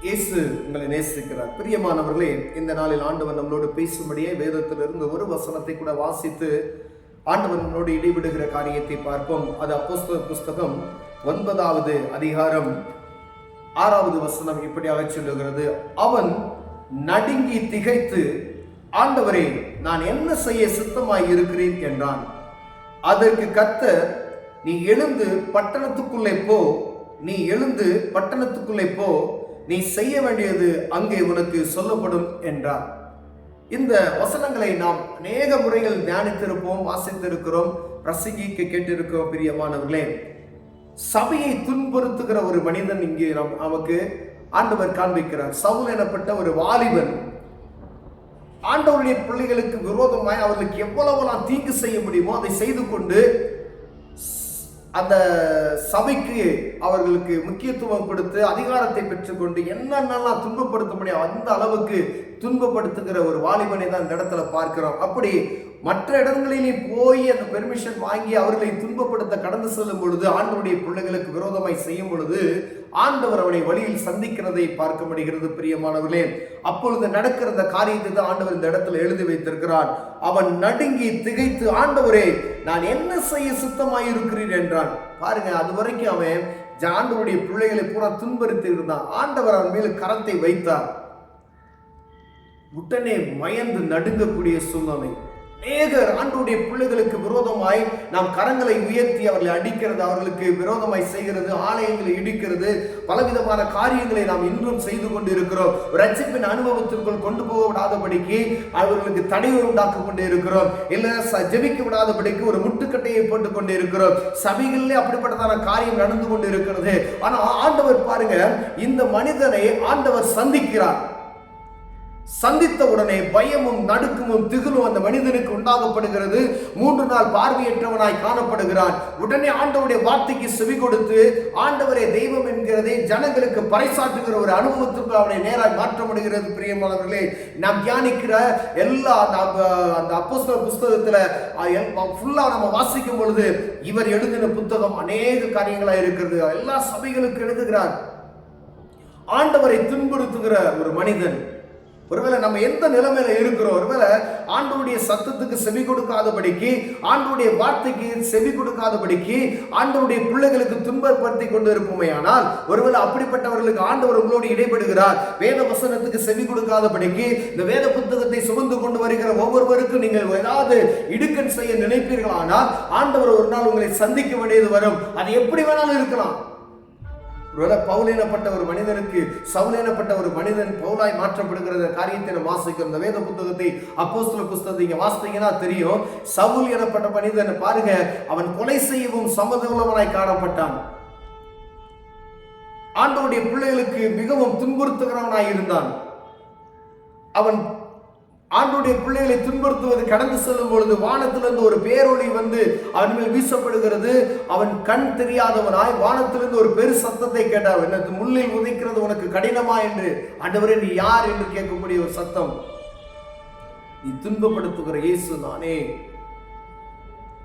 இயேசு உங்களை நேசிக்கிறார். பிரியமானவர்களே, இந்த நாளில் ஆண்டவர் நம்மளோடு பேசும்படியே வேதத்திலிருந்து ஒரு வசனத்தை கூட வாசித்து ஆண்டவர் நம்மளோடு இடைவிடுகிற காரியத்தை பார்ப்போம். அது அப்போஸ்தலர் புஸ்தகம் 9வது அதிகாரம் 6வது வசனம் இப்படியாக சொல்லுகிறது. அவன் நடுங்கி திகைத்து, ஆண்டவரே, நான் என்ன செய்ய சித்தமாய் இருக்கிறேன் என்றான். அதற்கு கர்த்தர், நீ எழுந்து பட்டணத்துக்குள்ளே போ, நீ எழுந்து பட்டணத்துக்குள்ளே போ, நீ செய்ய வேண்டியது அங்கே உனக்கு சொல்லப்படும் என்றார். இந்த வசனங்களை நாம் அநேக முறைகள் தியானித்திருப்போம், வாசித்திருக்கிறோம், பிரசங்கிக்க கேட்டிருக்கிறோம். பிரியமானவர்களே, சபையை துன்புறுத்துகிற ஒரு மனிதன் இங்கே நமக்கு ஆண்டவர் காண்பிக்கிறார். சவுல் எனப்பட்ட ஒரு வாலிபன் ஆண்டவருடைய பிள்ளைகளுக்கு விரோதமாய் அவர்களுக்கு எவ்வளவெல்லாம் தீங்கு செய்ய முடியுமோ அதை செய்து கொண்டு அந்த சபைக்கு அவர்களுக்கு முக்கியத்துவம் கொடுத்து அதிகாரத்தை பெற்றுக்கொண்டு என்னென்னலாம் துன்பப்படுத்த முடியும் அந்த அளவுக்கு துன்பப்படுத்துகிற ஒரு வாலிபனை தான் இந்த இடத்துல பார்க்கிறோம். அப்படி மற்ற இடங்களிலே போய் அந்த பெர்மிஷன் வாங்கி அவர்களை துன்பப்படுத்த கடந்து செல்லும் பொழுது, ஆண்டவருடைய பிள்ளைகளுக்கு விரோதமாய் செய்யும் பொழுது ஆண்டவர் அவனை வழியில் சந்திக்கிறதை பார்க்க முடிகிறது. பிரியமானவர்களே, அப்பொழுது நடக்கிற அந்த காரியத்தை தான் ஆண்டவர் இந்த இடத்துல எழுதி வைத்திருக்கிறார். அவன் நடுங்கி திகைத்து, ஆண்டவரே, நான் என்ன செய்ய சித்தமாய் இருக்கிறேன் என்றான். பாருங்க, அது வரைக்கும் அவன் ஆண்டவருடைய பிள்ளைகளை பூரா துன்புறுத்தி இருந்தான். ஆண்டவர் அவன் மேல் கரத்தை வைத்தார். உடனே மயந்து நடுங்கக்கூடிய சூழ்நிலை. அநேகர் ஆண்டவருடைய பிள்ளைகளுக்கு விரோதமாய் நாம் கரங்களை உயர்த்தி அவர்களை அடிக்கிறது, அவர்களுக்கு விரோதமாய் செய்கிறது, ஆலயங்களை இடிக்கிறது, பலவிதமான காரியங்களை நாம் இன்றும் செய்து கொண்டு இருக்கிறோம். ரட்சிப்பின் அனுபவத்திற்குள் கொண்டு போக விடாதபடிக்கு அவர்களுக்கு தடையை உண்டாக்கி கொண்டே இருக்கிறோம். இல்ல ஜெபிக்க விடாதபடிக்கு ஒரு முட்டுக்கட்டையை போட்டுக் கொண்டே இருக்கிறோம். சபைகளிலே அப்படிப்பட்டதான காரியம் நடந்து கொண்டு இருக்கிறது. ஆனா ஆண்டவர் பாருங்க, இந்த மனிதனை ஆண்டவர் சந்திக்கிறார். சந்தித்த உடனே பயமும் நடுக்கமும் திகிலும் அந்த மனிதனுக்கு உண்டாகப்படுகிறது. 3 நாள் பார்வையற்றவனாய் காணப்படுகிறான். உடனே ஆண்டவருடைய வார்த்தைக்கு செவி கொடுத்து, ஆண்டவரே தெய்வம் என்கிறதை ஜனங்களுக்கு பறைசாற்றுகிற ஒரு அனுபவத்துக்கு அவனை நேராக மாற்ற முடிகிறது. பிரியமானவர்களே, நாம் தியானிக்கிற எல்லா அந்த அப்போஸ்தலர் புஸ்தகத்துல ஃபுல்லா நம்ம வாசிக்கும் பொழுது இவர் எழுதின புத்தகம் அநேக காரியங்களா இருக்கிறது. எல்லா சபைகளுக்கு எழுதுகிறார். ஆண்டவரை துன்புறுத்துகிற ஒரு மனிதன். ஒருவேளை நம்ம எந்த நிலைமையில இருக்கிறோம், ஒருவேளை ஆண்டவருடைய சத்தத்துக்கு செவி கொடுக்காதபடிக்கு, ஆண்டவருடைய வார்த்தைக்கு செவி கொடுக்காதபடிக்கு ஆண்டவருடைய பிள்ளைகளுக்கு துன்பப்படுத்தி கொண்டு இருப்போமே, ஆனால் ஒருவேளை அப்படிப்பட்டவர்களுக்கு ஆண்டவர் உங்களோடு இடைபடுகிறார். வேத வசனத்துக்கு செவி கொடுக்காதபடிக்கு இந்த வேத புத்தகத்தை சுமந்து கொண்டு வருகிற ஒவ்வொருவருக்கும் நீங்கள் ஏதாவது இடுக்கண் செய்ய நினைப்பீர்களானால் ஆண்டவர் ஒரு நாள் உங்களை சந்திக்க வேண்டியது வரும். அது எப்படி வேணாலும் இருக்கலாம். ஒருவேளை பவுல் எனப்பட்ட ஒரு மனிதனுக்கு சவுல் எனப்பட்ட ஒரு மனிதன் பவுலாய் மாற்றப்படுகிற காரியத்தை நம்ம வாசிக்கிறோம். இந்த வேத புத்தகத்தை அப்போஸ்தலர் புஸ்தகத்தை இங்க வாசித்தீங்கன்னா தெரியும். சவுல் எனப்பட்ட மனிதன் பாருங்க, அவன் கொலை செய்யவும் சம்மதமுள்ளவனாய் காணப்பட்டான். ஆண்டவருடைய பிள்ளைகளுக்கு மிகவும் துன்புறுத்துகிறவனாய் இருந்தான். அவன் ஆண்டவருடைய பிள்ளைகளை துன்புறுத்துவது கடந்து செல்லும் பொழுது வானத்திலிருந்து ஒரு பேரொளி வந்து அவன் மேல் வீசப்படுகிறது. அவன் கண் தெரியாதவனாய் வானத்திலிருந்து ஒரு பெரு சத்தத்தை கேட்டான். என்ன முள்ளில் உதைக்கிறது உனக்கு கடினமா என்று. ஆண்டவரே, நீ யார் என்று கேட்கக்கூடிய ஒரு சத்தம். நீ துன்பப்படுத்துகிற இயேசு நானே.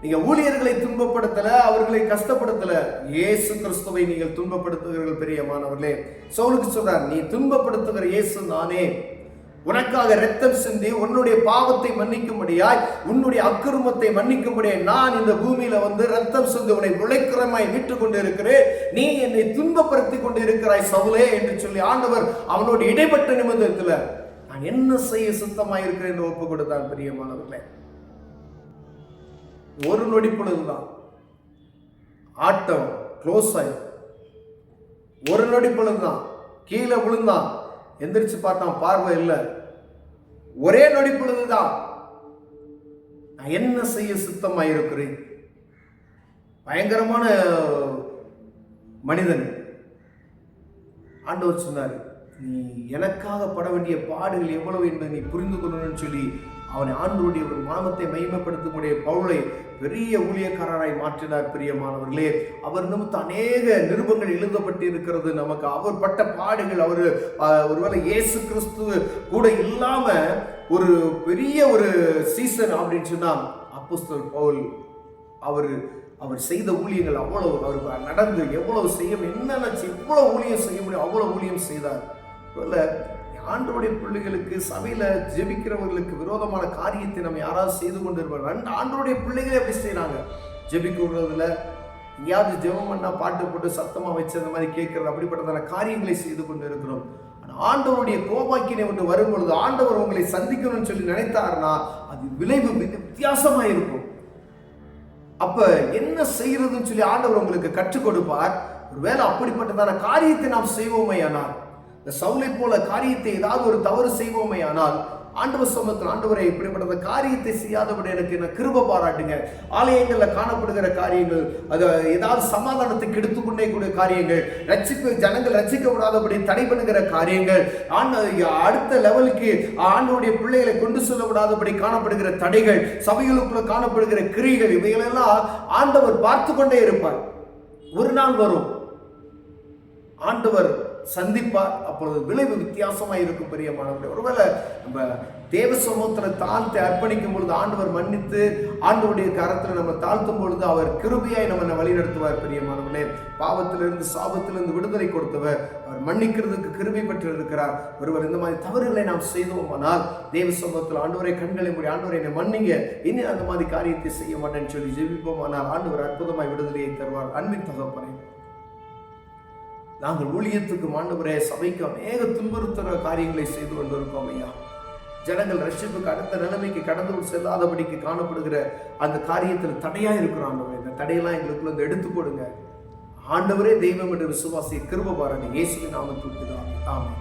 நீங்க ஊழியர்களை துன்பப்படுத்தல, அவர்களை கஷ்டப்படுத்தல, இயேசு கிறிஸ்துவை நீங்கள் துன்பப்படுத்துகிறீர்கள். பிரியமானவர்களே, சவுலுக்கு சொல்றார், நீ துன்பப்படுத்துகிற இயேசு நானே. உனக்காக இரத்தம் சிந்தி உன்னுடைய பாவத்தை மன்னிக்கும்படியாய், உன்னுடைய அக்கிரமத்தை மன்னிக்கும்படியாய் நான் இந்த பூமியில வந்து இரத்தம் சிந்தி உன்னை விளைக்கிறமாய் மீட்டு கொண்டு இருக்கிறேன். நீ என்னை துன்பப்படுத்தி கொண்டு இருக்கிறாய் சவுலே என்று சொல்லி ஆண்டவர் அவனோடு இடைப்பட்ட நிமிடத்துல நான் என்ன செய்ய சுத்தமாய் இருக்கிறேன் என்று ஒப்பு கொடுத்தான். பிரியமானவர்களே, ஒரு நொடி பொழுதுதான் ஆட்டம் க்ளோஸ் ஆயிடும். ஒரு நொடி பொழுதுதான் கீழே விழுந்தான். எந்திரிச்சு பார்த்தான், பார்வை இல்லை. ஒரே நொடி பொழுதுதான் நான் என்ன செய்ய சுத்தமாய் இருக்கிறேன். பயங்கரமான மனிதன். ஆண்டவர் சொன்னார், நீ எனக்காக பட வேண்டிய பாடுகள் எவ்வளவு என்பதை நீ புரிந்து கொள்ளணும்னு சொல்லி அவனை ஆண்டவருடைய ஒரு நாமத்தை மகிமைப்படுத்தக்கூடிய பவுலை பெரிய ஊழியக்காரராய் மாற்றினார். பிரியமானவர்களே, அவர் நிமித்த அநேக நிருபங்கள் எழுதப்பட்டு இருக்கிறது நமக்கு. அவர் பட்ட பாடுகள், அவர் ஒருவேளை இயேசு கிறிஸ்து கூட இல்லாம ஒரு பெரிய ஒரு சீசன் அப்படின்னு சொன்னா அப்போஸ்தலர் பவுல் அவர் செய்த ஊழியங்கள் அவ்வளவு, அவர் நடந்து எவ்வளவு செய்ய என்னென்ன எவ்வளவு ஊழியம் செய்ய முடியும் அவ்வளவு ஊழியம் செய்தார். ஒருவேளை ஆண்டவருடைய பிள்ளைகளுக்கு சபையில ஜெபிக்கிறவர்களுக்கு விரோதமான காரியத்தை நம்ம யாராவது செய்து கொண்டு இருப்பாங்க. ஆண்டவருடைய பிள்ளைகளே எப்படி செய்யறாங்க? ஜெபிக்கிறதுல எங்கேயாவது ஜெபம் பண்ணா பாட்டு போட்டு சத்தமா வச்சு அந்த மாதிரி கேட்கறது, அப்படிப்பட்டதான காரியங்களை செய்து கொண்டு இருக்கிறோம். ஆண்டவருடைய கோபாக்கினை ஒன்று வரும் பொழுது ஆண்டவர் உங்களை சந்திக்கணும்னு சொல்லி நினைத்தாருன்னா அது விளைவு வித்தியாசமா இருக்கும். அப்ப என்ன செய்யறதுன்னு சொல்லி ஆண்டவர் உங்களுக்கு கற்றுக் கொடுப்பார். ஒருவேளை அப்படிப்பட்டதான காரியத்தை நாம் செய்வோமே ஆனால், இந்த சவுலை போல காரியத்தை ஏதாவது ஒரு தவறு செய்வோமே ஆனால், ஆண்டவர் சமூகத்தில் ஆண்டவரை இப்படிப்பட்ட காரியத்தை செய்யாதபடி எனக்கு என்ன கிருபை பாராட்டுங்க. ஆலயங்கள்ல காணப்படுகிற காரியங்கள், அது ஏதாவது சமாதானத்தை கெடுத்துக்கொண்டே கூடிய காரியங்கள், ஜனங்கள் ரட்சிக்கப்படாதபடி தடை பண்ணுகிற காரியங்கள், அடுத்த லெவலுக்கு ஆண்டவருடைய பிள்ளைகளை கொண்டு செல்ல விடாதபடி காணப்படுகிற தடைகள், சபைகளுக்குள்ள காணப்படுகிற கிரிகள், இவைகளெல்லாம் ஆண்டவர் பார்த்து கொண்டே இருப்பார். ஒரு நாள் வரும், ஆண்டவர் சந்திப்பார். அப்பொழுது விளைவு வித்தியாசமாக இருக்கும். பிரியமானவர்களே, ஒருவேளை நம்ம தேவ சமூகத்தில் தாழ்த்தி அர்ப்பணிக்கும் பொழுது ஆண்டவர் மன்னித்து ஆண்டவருடைய கரத்தில் நம்ம தாழ்த்தும் பொழுது அவர் கிருபையாய் நம்ம வழி நடத்துவார். பிரியமானவர்களே, பாவத்திலிருந்து சாபத்திலிருந்து விடுதலை கொடுத்தவர், அவர் மன்னிக்கிறதுக்கு கிருபை பெற்று இருக்கிறார். ஒருவர் இந்த மாதிரி தவறுகளை நாம் செய்தோமானால் தேவ சமூகத்தில் ஆண்டவரை கண்களை மூடி ஆண்டவரை என்னை மன்னிங்க, இனி அந்த மாதிரி காரியத்தை செய்ய மாட்டேன்னு சொல்லி ஜெபிப்போமானால் ஆண்டவர் அற்புதமாய் விடுதலையை தருவார். அன்பின் தகப்பனே, நாங்கள் ஊழியத்துக்கு ஆண்டவரே சபைக்கு அநேக துன்புறுத்துகிற காரியங்களை செய்து கொண்டிருக்கோம் ஐயா. ஜனங்கள் ரட்சிப்புக்கு அடுத்த நிலைமைக்கு கடந்து செல்லாதபடிக்கு காணப்படுகிற அந்த காரியத்தில் தடையா இருக்கிறோம் ஆண்டவரே. இந்த தடையெல்லாம் எங்களுக்குள்ள வந்து எடுத்து போடுங்க ஆண்டவரே. தெய்வம் என்று விசுவாசிய கிருபை பாருங்க. இயேசுவின் நாமத்தில் ஆமென்.